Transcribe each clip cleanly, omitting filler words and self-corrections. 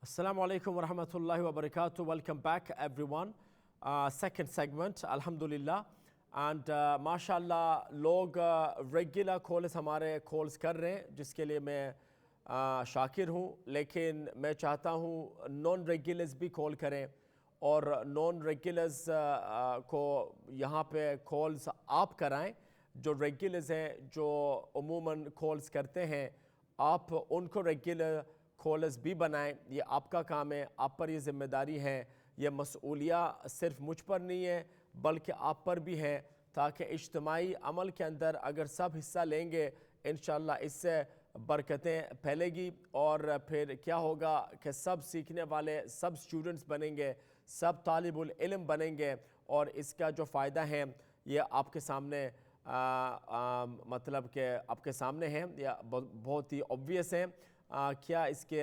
Assalamu alaikum wa rahmatullahi wa barakatuh. Welcome back, everyone. Second segment, alhamdulillah. And माशाल्लाह लोग regular calls हमारे calls कर रहे हैं, जिसके लिए मैं शाकिर हूँ. लेकिन मैं चाहता हूँ नॉन रेगुलर्स भी कॉल करें और नॉन रेगुलर्स को यहाँ पे कॉल्स आप कराएं. जो रेगुलर्स हैं, जो उमूमन कॉल्स करते हैं, आप उनको रेगुलर कॉलर्स भी बनाएं. ये आपका काम है, आप पर ये जिम्मेदारी है. ये मसूलिया सिर्फ मुझ पर नहीं है बल्कि आप पर भी है, ताकि इज्तिमाई अमल के अंदर अगर सब हिस्सा लेंगे इंशाअल्लाह इससे बरकतें फैलेगी. और फिर क्या होगा कि सब सीखने वाले, सब स्टूडेंट्स बनेंगे, सब तालिबुल इल्म बनेंगे. और इसका जो फ़ायदा है ये आपके सामने मतलब कि आपके सामने है, या बहुत ही ऑब्वियस है. क्या इसके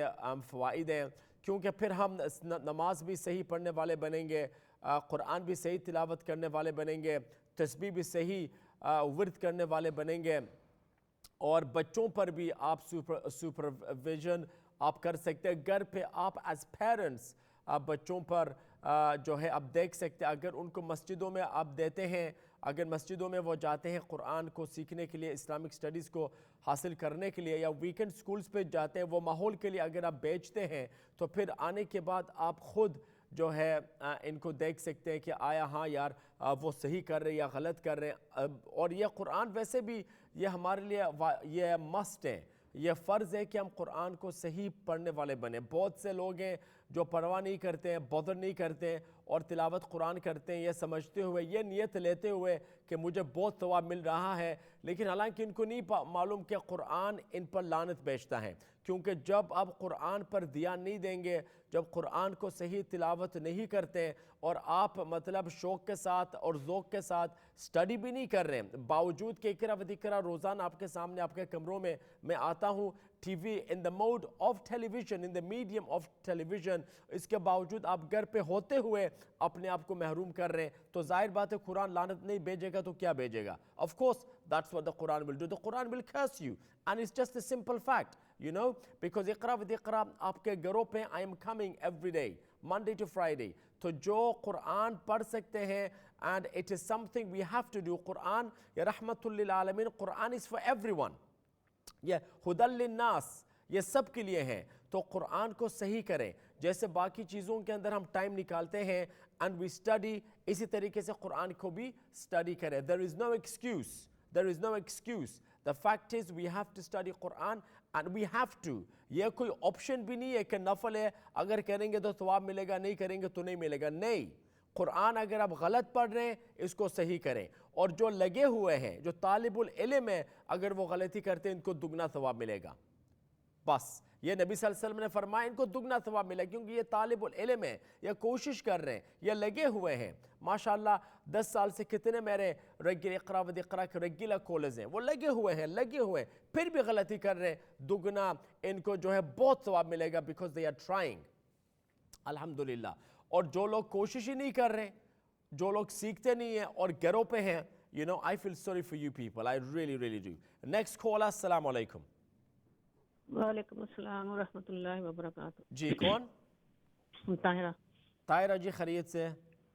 फ़वाइद हैं, क्योंकि फिर हम नमाज भी सही पढ़ने वाले बनेंगे, कुरान भी सही तिलावत करने वाले बनेंगे, तस्बीह भी सही विर्द करने वाले बनेंगे. और बच्चों पर भी आप सुपरविजन आप कर सकते हैं. घर पे आप एज पेरेंट्स आप बच्चों पर जो है आप देख सकते हैं. अगर उनको मस्जिदों में आप देते हैं, अगर मस्जिदों में वो जाते हैं कुरान को सीखने के लिए, इस्लामिक स्टडीज़ को हासिल करने के लिए, या वीकेंड स्कूल्स पे जाते हैं, वो माहौल के लिए अगर आप बेचते हैं, तो फिर आने के बाद आप ख़ुद जो है इनको देख सकते हैं कि आया हाँ यार वो सही कर रहे हैं या गलत कर रहे हैं. और ये कुरान वैसे भी ये हमारे लिए ये मस्ट है, ये फ़र्ज़ है कि हम कुरान को सही पढ़ने वाले बने. बहुत से लोग हैं जो परवाह नहीं करते हैं, बदर नहीं करते हैं और तिलावत कुरान करते हैं ये समझते हुए, ये नियत लेते हुए कि मुझे बहुत सवाब मिल रहा है. लेकिन हालांकि इनको नहीं मालूम कि कुरान इन पर लानत बेचता है. क्योंकि जब आप कुरान पर ध्यान नहीं देंगे, जब कुरान को सही तिलावत नहीं करते और आप मतलब शौक़ के साथ और ज़ौक़ के साथ स्टडी भी नहीं कर रहे हैं, बावजूद के इकरा व दिकरा रोज़ाना आपके सामने आपके कमरों में मैं आता हूँ, TV in the mode of television, in the medium of television, इसके बावजूद आप घर पे होते हुए अपने आप को महरूम कर रहे हैं, तो जाहिर बात है कुरान लानत नहीं भेजेगा तो क्या भेजेगा. Of course that's what the Quran will do. The Quran will curse you and it's just a simple fact, you know, because इक़रा व इक़रा आपके घरों पे I am coming every day Monday to Friday. तो जो कुरान पढ़ सकते हैं, and it is something we have to do. कुरान या रहमतुल लिल आलमीन, कुरान इज़ फॉर एवरीवन, ये हुदल लिन्नास, ये सब के लिए है. तो कुरान को सही करें. जैसे बाकी चीज़ों के अंदर हम टाइम निकालते हैं एंड वी स्टडी, इसी तरीके से कुरान को भी स्टडी करें. There is no excuse, there is no excuse. The fact is we have to study Quran and we have to. ये कोई ऑप्शन भी नहीं है कि नफल है, अगर करेंगे तो सवाब मिलेगा, नहीं करेंगे तो नहीं मिलेगा. नहीं, कुरान अगर आप गलत पढ़ रहे हैं इसको सही करें. और जो लगे हुए हैं, जो तालिबुल इल्म है, अगर वो गलती करते हैं इनको दुगना सवाब मिलेगा. बस ये नबी सल्लल्लाहु अलैहि वसल्लम ने फरमाया इनको दुगना सवाब मिला, क्योंकि ये तालिबुल इल्म है, ये कोशिश कर रहे हैं, ये लगे हुए हैं. माशाल्लाह 10 साल से कितने मेरे इक़रा व इक़रा के रेगुलर कॉलेज हैं, वो लगे हुए हैं, लगे हुए हैं, फिर भी गलती कर रहे हैं. दुगना इनको जो है बहुत सवाब मिलेगा, बिकॉज दे आर ट्राइंग. अल्हम्दुलिल्लाह. और जो लोग कोशिश ही नहीं कर रहे, जो लोग सीखते नहीं हैं और घरों पे हैं, you know, I feel sorry for you people, I really really do. Next call. अस्सलाम वालेकुम. वालेकुम अस्सलाम व रहमतुल्लाहि व बरकातुहू. जी कौन? ताहिरा. ताहिरा जी, खैरियत से?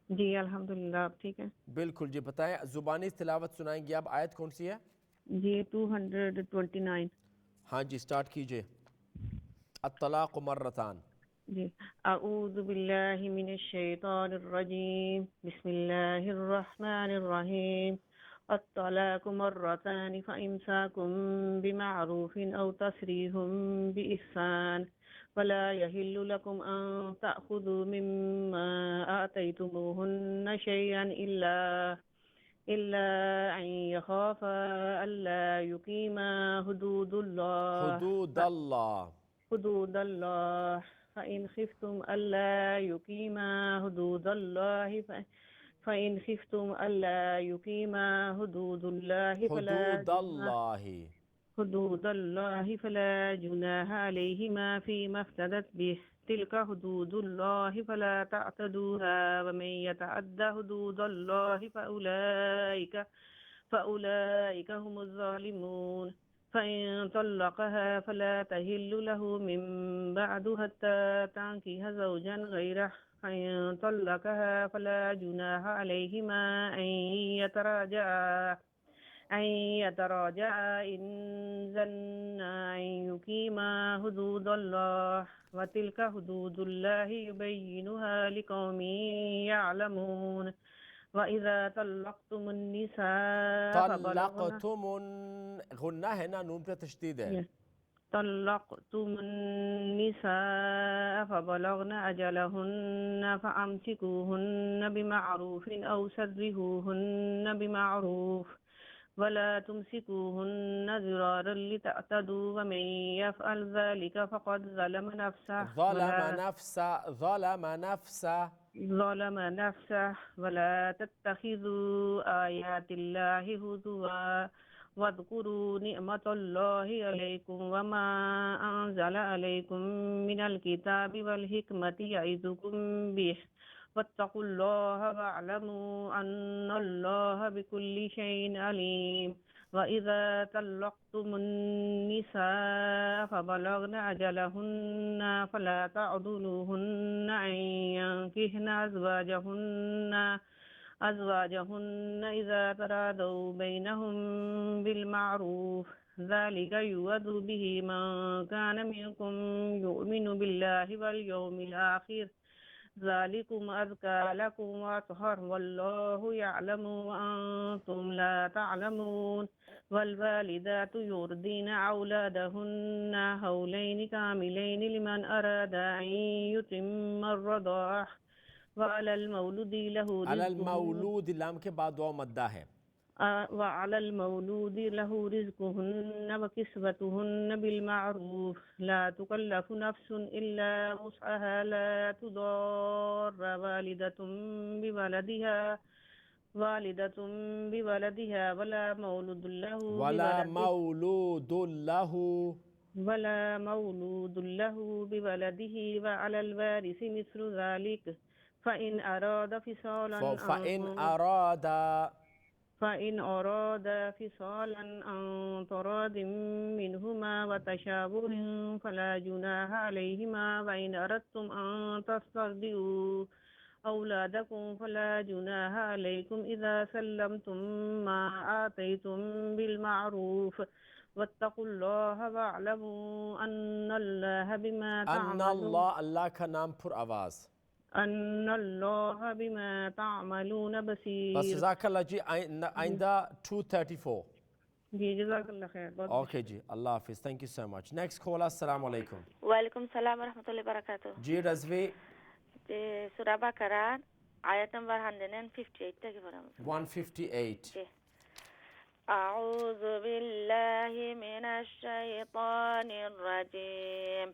जी अल्हम्दुलिल्लाह, आप ठीक है? बिल्कुल जी. बताएं, जुबानी तिलावत सुनाएंगे आप. आयत कौन सी है? जी 229. हाँ जी, स्टार्ट कीजिए. अत्तलाक़ु मर्रतान. जी अऊज़ु बिल्लाहि मिनश शैतानिर रजीम. बिस्मिल्लाहिर रहमानिर रहीम. अत्तलाक़ु मर्रतान फ़इम्साकुम बिमअरूफ़िन औ तसरीहुम बिइहसान वला यहिल्लु लकुम अन तअख़ुज़ू मिम्मा आतयतुमूहुन्ना शैअन इल्ला अन यख़ाफ़ा अल्ला युक़ीमा हुदूदल्लाह फ़इन ख़िफ़्तुम अल्ला युक़ीमा हुदूदल्लाहि फ़ला जुनाहा अलैहिमा फ़ीमा इफ़्तदत बिही तिल्का हुदूदुल्लाहि फ़ला तअतदूहा वमन यतअद्दा हुदूदल्लाहि फ़उलाइका हुमुज़ ज़ालिमून. فإن طلقها فلا تحل له من بعد حتى تنكح زوجا غيره فإن طلقها فلا جناح عليهما يتراجعا أن يتراجعا إن ظنا أن يقيما حدود الله وتلك حدود الله يبينها لقوم يعلمون وإذا طلقتم النساء فبلغن طلقتم غنة هنا نون पे तशदीद है طلقتم النساء فبلغن أجلهن فأمسكوهن بمعروف أو سرهوهن بمعروف ولا تمسكوهن ضرارا لتعتدوا ومن يفعل ذلك فقد ظلم نفسه ظلم نفسه ولا تتخذوا آيات الله هزوا واذكروا نعمة الله عليكم وما أنزل عليكم من الكتاب والحكمة يعظكم به واتقوا الله واعلموا أن الله بكل شيء عليم وإذا طلقتم النساء فبلغن أجلهن فلا تعضلوهن أن ينكحن أزواجهن إذا تراضوا بينهم بالمعروف ذلك يوعظ به من كان منكم يؤمن بالله واليوم الآخر ذلكم أزكى لكم وأطهر والله يعلم وأنتم لا تعلمون والوالدات يرضين أولادهن حولين كاملين لمن أراد أن يتم الرضاعة وعلى المولود له على رزقهن المولود लाम के बाद दो मद्दा है وعلى المولود له رزقهن وكسوتهن بالمعروف لا تكلف نفس إلا وسعها لا تضار والدة بولدها ولا مولود له بولده وعلى الوارث مثل ذلك فإن أراد فصالا عن تراض منهما وتشاور فلا جناح عليهما وإن أردتم أن تسترضعوا أولادكم فلا جناح عليكم إذا سلمتم ما آتيتم بالمعروف واتقوا الله واعلموا أن الله بما تعملون अल्लाह का नाम पुर आवाज أن الله بما تعملون बस بصير जज़ाकल्लाह जी आइंदा 234 जी जज़ाकल्लाह खैर बहुत ओके जी अल्लाह हाफिज thank you so much next call अस्सलाम वालेकुम वालेकुम सलाम वरहमतुल्लाहि वबरकातुह जी रज़वी सूरह बकरा आयत नंबर 158 तक पढ़ो 158 जी أعوذ بالله من الشيطان الرجيم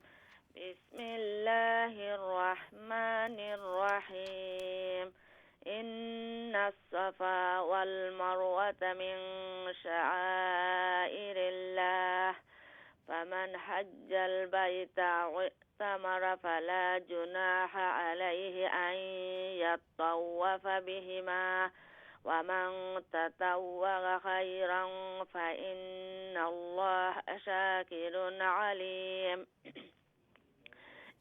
بسم الله الرحمن الرحيم إن الصفا والمروة من شعائر الله فمن حج البيت أو اعتمر فلا جناح عليه أن يطوف بهما ومن تطوع خيرا فإن الله شاكر عليم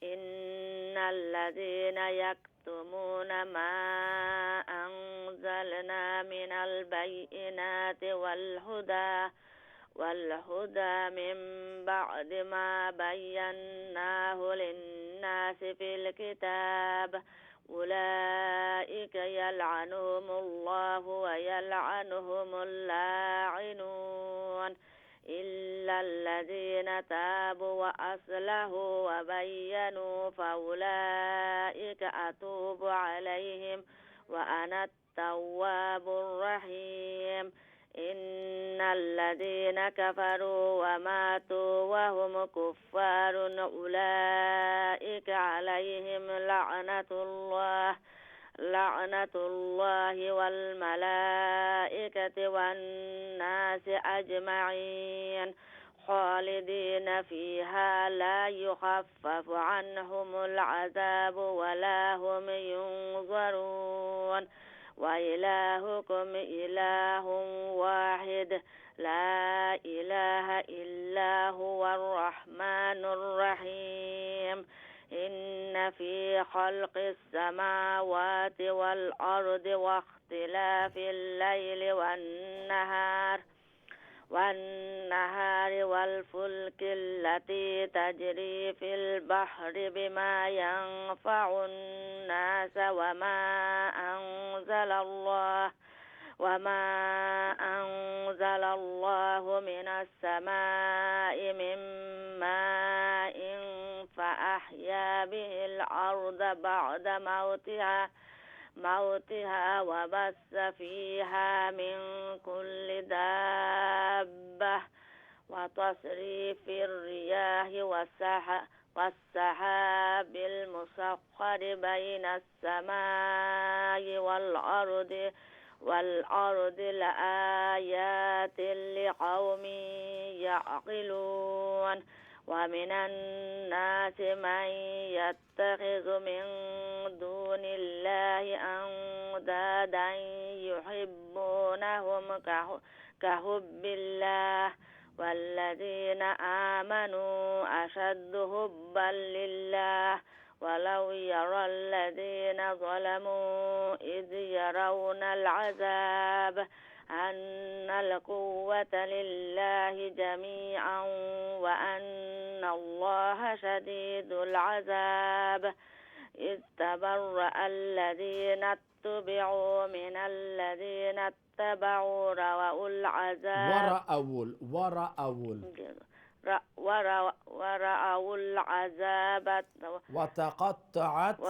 إن الذين يكتمون ما أنزلنا من البينات والهدى من بعد ما بيناه للناس في الكتاب أولئك يلعنهم الله ويلعنهم اللاعنون إلا الذين تابوا وأصلحوا وبينوا فأولئك أتوب عليهم وأنا التواب الرحيم إن الذين كفروا وماتوا وهم كفار أولئك عليهم لعنة الله والملائكة والناس أجمعين خالدين فيها لا يخفف عنهم العذاب ولا هم ينظرون وإلهكم إله واحد لا إله إلا هو الرحمن الرحيم إن في خلق السماوات والأرض واختلاف الليل والنهار والفلك التي تجري في البحر بما ينفع الناس وما أنزل الله من السماء من ماء فأحيا به الأرض بعد موتها وبث فيها من كل دابة وتصريف الرياح والسحاب المسخر بين السماء والأرض لآيات لقوم يعقلون ومن الناس من يتخذ من دون الله أندادا يحبونهم كحب الله والذين آمنوا أشد حبا لله ولو يرى الذين ظلموا إذ يرون العذاب أن القوة لله جميعا وأن الله شديد العذاب إذ تبرأ الذين اتبعوا من الذين اتبعوا ورأوا العذاب ورأوا العذاب وتقطعت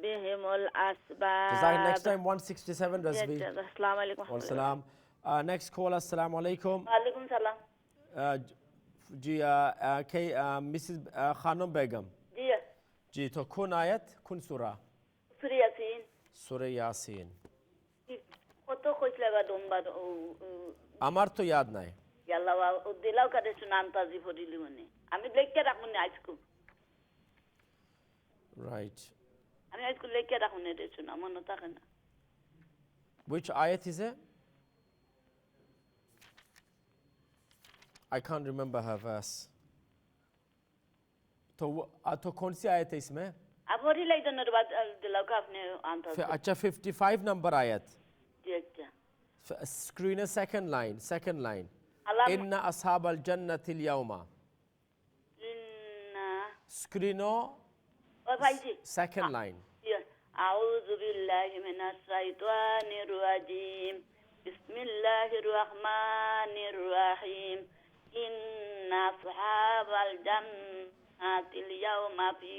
بهم الأسباب. Next time 167 Razvi. السلام عليكم. Wassalam. Next caller, assalamu alaikum. वालेकुम सलाम. जी Mrs. Khanum Begum. जी तो कौन आयत कौन सूरा? सूरा यासीन. কত কইছলাবা দমবা আমার তো याद নাই. ইয়াল্লা দিলাও কাদে শুনান তাজি ফরিলি মনে আমি লেখকে রাখুন আজকু Right. আমি আজকু লেখকে রাখুন এটা শুনা মনে থাকে না. Which ayat is it? I can't remember her verse. तो कौन सी आयत है इसमें? आप फरिल इधर बाद दिलाओ का आपने आंसर. अच्छा 55 नंबर आयत. जी अच्छा. Screener second line. Inna ashabal jannatil yawma. Inna. Screener. Second line. أعوذ بالله من الشيطان الرجيم بسم الله الرحمن الرحيم إن أصحاب الجنة اليوم في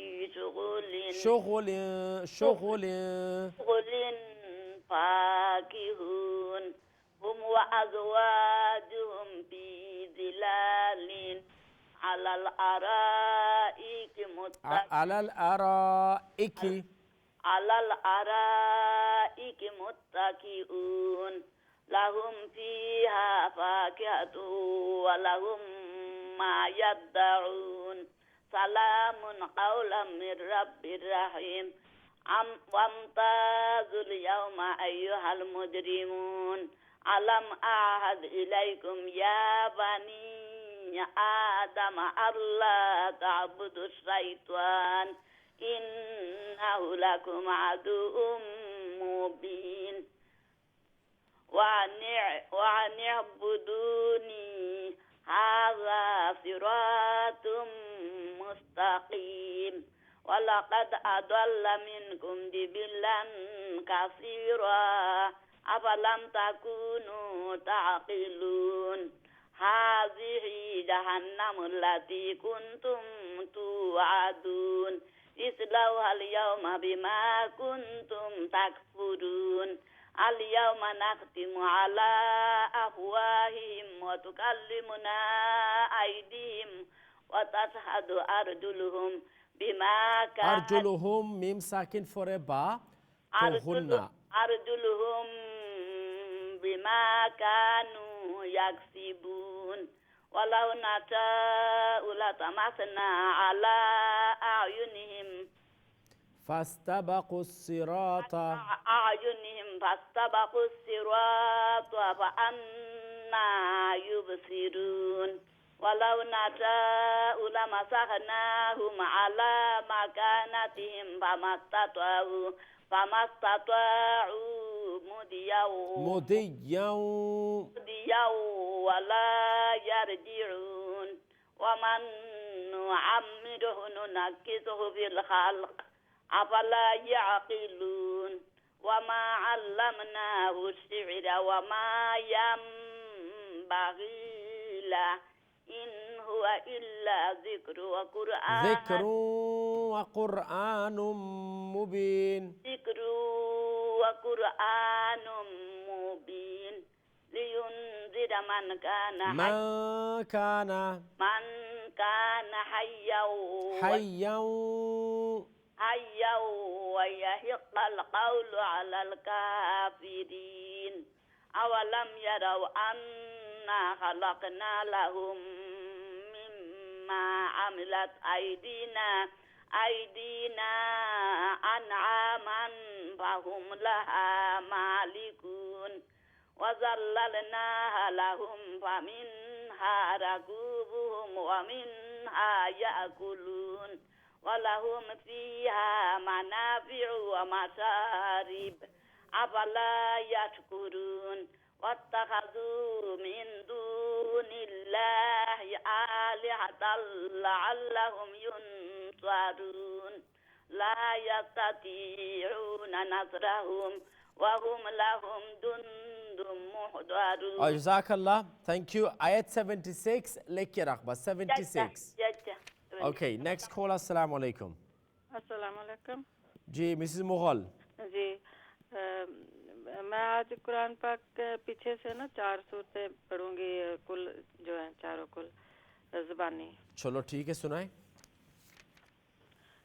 شغل فاكهون هم وأزواجهم في ظلال على الأرائك متكئون لهم فيها فاكهة ولهم ما يدعون سلام قولا من رب رحيم وامتازوا اليوم أيها المجرمون ألم أعهد إليكم يا بني آدم ألا تعبدوا الشيطان إنه لكم عدو مبين وأن اعبدوني هذا صراط مستقيم ولقد أضل منكم جبلا كثيرا أفلم تكونوا تعقلون هذه جهنم التي كنتم توعدون اصلوها اليوم بما كنتم تكفرون اليوم نختم على أفواههم وتكلمنا أيديهم وتشهد أرجلهم بما كانوا أرجلهم ميم ساكن فوربا أرجلهم بما كانوا يكسبون ولو نشاء لطمسنا على أعينهم فاستبقوا الصراط فاستبقوا الصراط فأنى أنا يبصرون ولو نشاء لمسخناهم على مكانتهم فما استطاعوا مضيا مضيا ولا يرجعون ومن نعمره ننكسه في الخلق أفلا يعقلون وما علمناه الشعر وما ينبغي له إن هو إلا ذكر وقرآن مبين ذكر وقرآن مبين لينذر من كان حيا ويحق القول على الكافرين أولم يروا أنا خلقنا لهم مما عملت أيدينا أنعاما فهم لها مالكون وذللناها لهم فمنها ركوبهم ومنها يأكلون ولهم فيها منافع ومشارب أفلا يشكرون واتخذوا من دون الله آلهة لعلهم ينصرون لا يستطيعون نصرهم وهم لهم جند محضرون. جزاك الله. Thank you. Ayat 76 लेके रख बस 76. Okay, next call. Assalamu alaikum. अस्सलाम वालेकुम जी मिसेस मुगल. जी मैं आज कुरान पाक के पीछे से ना 4 सूरतें पढ़ूंगी कुल जो है चारों कुल ज़बानी. चलो ठीक है सुनाए.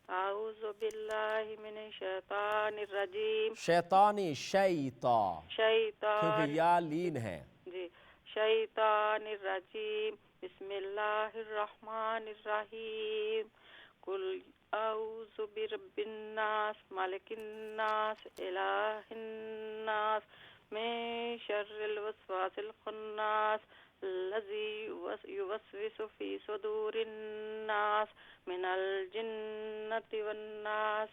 आऊज़ु बिल्लाहि मिनश शैतानिर रजीम. शैतानी शैता क्योंकि शैतान या लीन है. जी शैतानिर रजीम. बिस्मिल्लाहिर रहमानिर रहीम. कुल आऊज़ु बिरब्बिन नास मालिकिन नास इलाहिन नास मिन शर्रिल वसवासिल खन्नास الذي يوسوس في صدور الناس من الجنة والناس.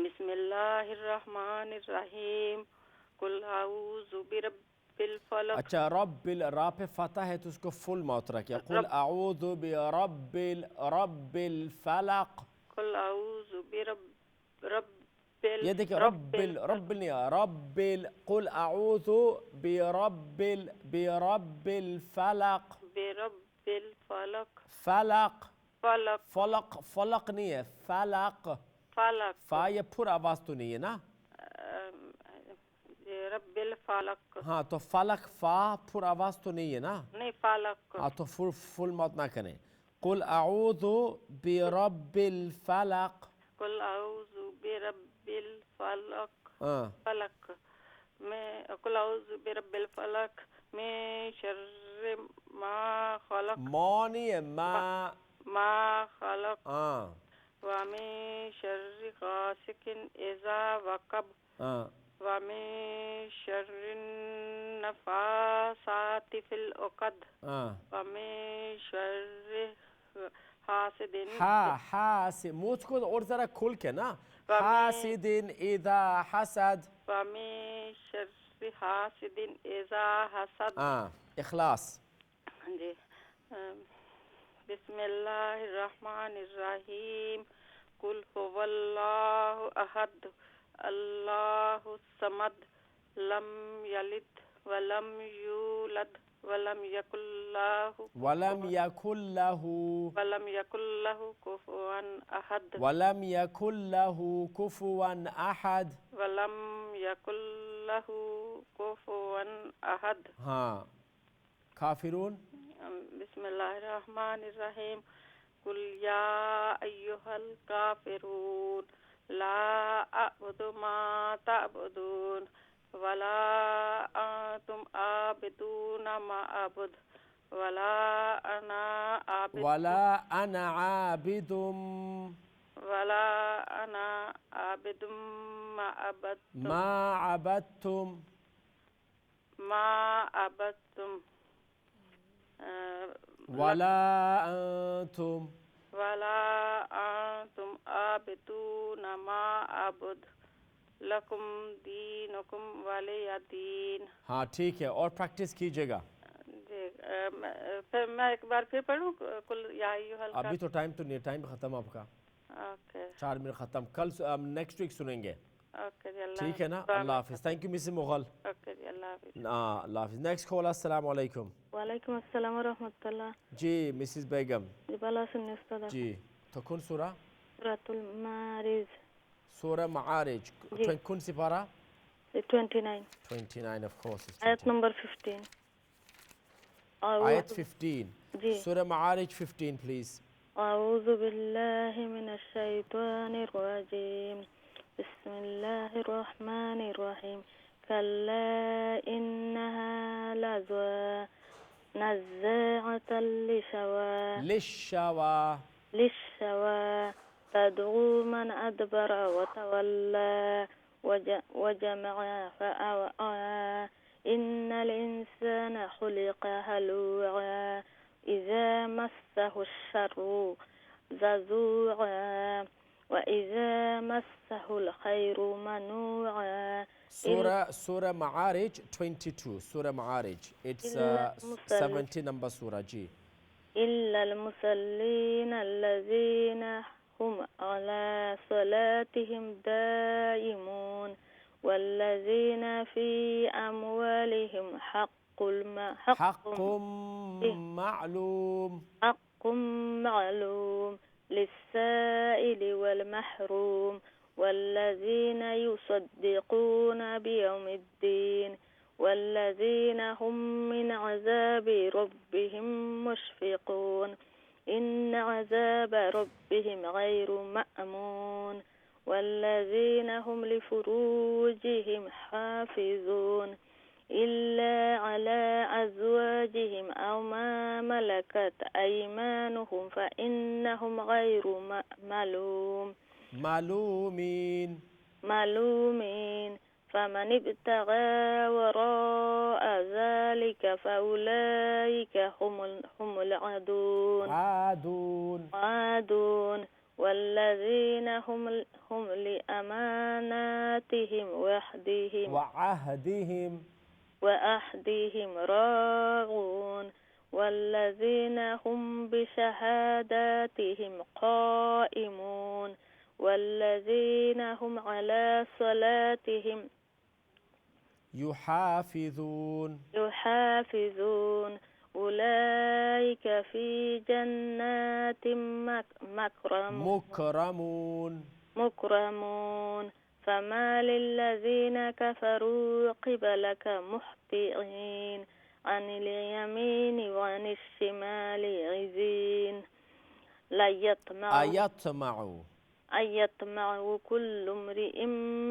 بسم الله الرحمن الرحيم. قل أعوذ برب الفلق. अच्छा रब्बिल रा पे फतह है तो उसको फुल मौत रखिए. कुल अऊज़ु बिरब्बिल फलक. कुल अऊज़ु बिरब्बिल ये देखिए रब्बिल नहीं रब्बिल. कुल अऊज़ु बिरब्बिल फलक. बिरब्बिल फलक. फलक नहीं है फलक. फा ये पूरा आवाज तो नहीं है ना. रब्बिल फलक. हाँ तो फलक फा पूरा आवाज तो नहीं है ना. नहीं फलक. हाँ तो फुल मौत ना करें. कुल अऊज़ु बिरब्बिल फलक. कुल अऊज़ु बिरब्बिल फलक. फलक में कुल अऊज़ु बिरब्बिल फलक में शर्रि मा खलक. नहीं है मा खलक. व में शर्रि गासिकिन इज़ा वक़ब. व में शर्रि नफ़ासाति फिल उक़द. व में शर्रि हासिदिन. हासिद मुझको और जरा खोल के ना. हासिदिन इज़ा हसद. व में शर्रि हासिदिन इज़ा हसद. इखलास. जी बिस्मिल्लाहिर रहमानिर रहीम. कुल हुवल्लाहु अहद अल्लाहु समद लम यलिद वलम यूलद वलम यकुल लहु कुफुवन अहद. वलम यकुल लहु कुफुवन अहद. हाँ काफिरून. बिस्मिल्लाहिर रहमानिर रहीम. कुल या अय्युहल काफिरून ला अअबुदु मा तअबुदून वला अंतुम आबिदून मा अबुद वला अना आबिदुम मा अबदतुम ما عبدتم ولا أنتم ولا أنتم عابدون ما أعبد لكم دينكم ولي دين. हाँ ठीक है, और प्रैक्टिस कीजिएगा. जी फिर मैं एक बार फिर पढ़ूँ कुल या अय्युहल का. अभी तो टाइम तो नहीं, टाइम खत्म आपका. ओके 4 मिनट खत्म. कल नेक्स्ट वीक सुनेंगे. ओके जी अल्लाह ठीक है ना. अल्लाह हाफिज़. Thank you miss Mughal. Okay जी अल्लाह हाफिज़. अल्लाह हाफिज़. Next call. अस्सलाम वालेकुम. वालेकुम अस्सलाम व रहमतुल्लाह. जी Mrs Begum. Jibala sunni ustad. जी تكون سورة Suratul Mariz سورة معارج. जी. كن سفارة 29. 29 of course. it's Ayat 29. number 15. آية 15. जी. سورة معارج 15 please. أعوذ بالله من الشيطان الرجيم. بسم الله الرحمن الرحيم. كلا إنها لظى نزاعة للشوى تدعو من أدبر وتولى وجمع فأوعى. إن الإنسان خلق هلوعا إذا مسه الشر جزوعا وإذا مسه الخير منوعا. سورة معارج 22. سورة معارج it's 70 number سورة. جي إلا المصلين الذين هم على صلاتهم دائمون والذين في أموالهم حق معلوم للسائل والمحروم والذين يصدقون بيوم الدين والذين هم من عذاب ربهم مشفقون. إن عذاب ربهم غير مأمون والذين هم لفروجهم حافظون إلا على أزواجهم أو ما ملكت أيمانهم فإنهم غير ملومين. فمن ابتغى وراء ذلك فأولئك هم العادون والذين هم لأماناتهم وعهدهم راعون والذين هم بشهاداتهم قائمون والذين هم على صلاتهم يحافظون. أولئك في جنات مكرمون. فما للذين كفروا قبلك مهطعين عن اليمين وعن الشمال عزين. أيطمع كل امرئ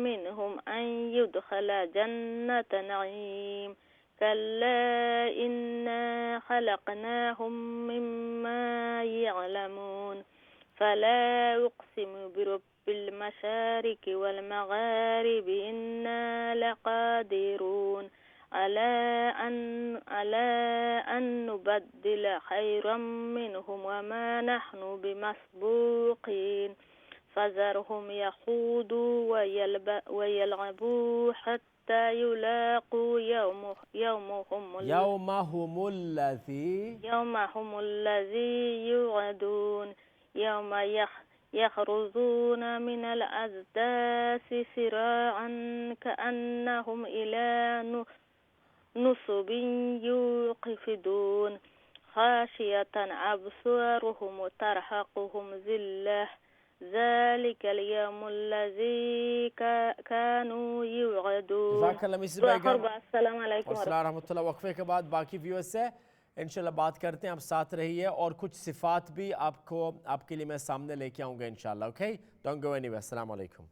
منهم أن يدخل جنة نعيم. كلا إنا خلقناهم مما يعلمون. فلا أقسم برب المشارق والمغارب إنا لقادرون على أن نبدل خيرا منهم وما نحن بمسبوقين. فذرهم يخوضوا ويلعبوا حتى يلاقوا يومهم الذي يوعدون. يوم يخرجون من الأجداث سراعا كأنهم إلى نصب يوقفون خاشية أبصارهم ترهقهم ذلة ذلك اليوم الذي كانوا يوعدون. جزاक अल्लाह मिसेस बेगम. अस्सलाम वालेकुम रहमतुल्लाह. वक्फे के बाद बाकी व्यूअर्स से इंशाल्लाह बात करते हैं. आप साथ रहिए और कुछ सिफात भी आपके लिए मैं सामने लेके आऊँगा इंशाल्लाह. Okay, don't go anywhere. अस्सलाम वालेकुम.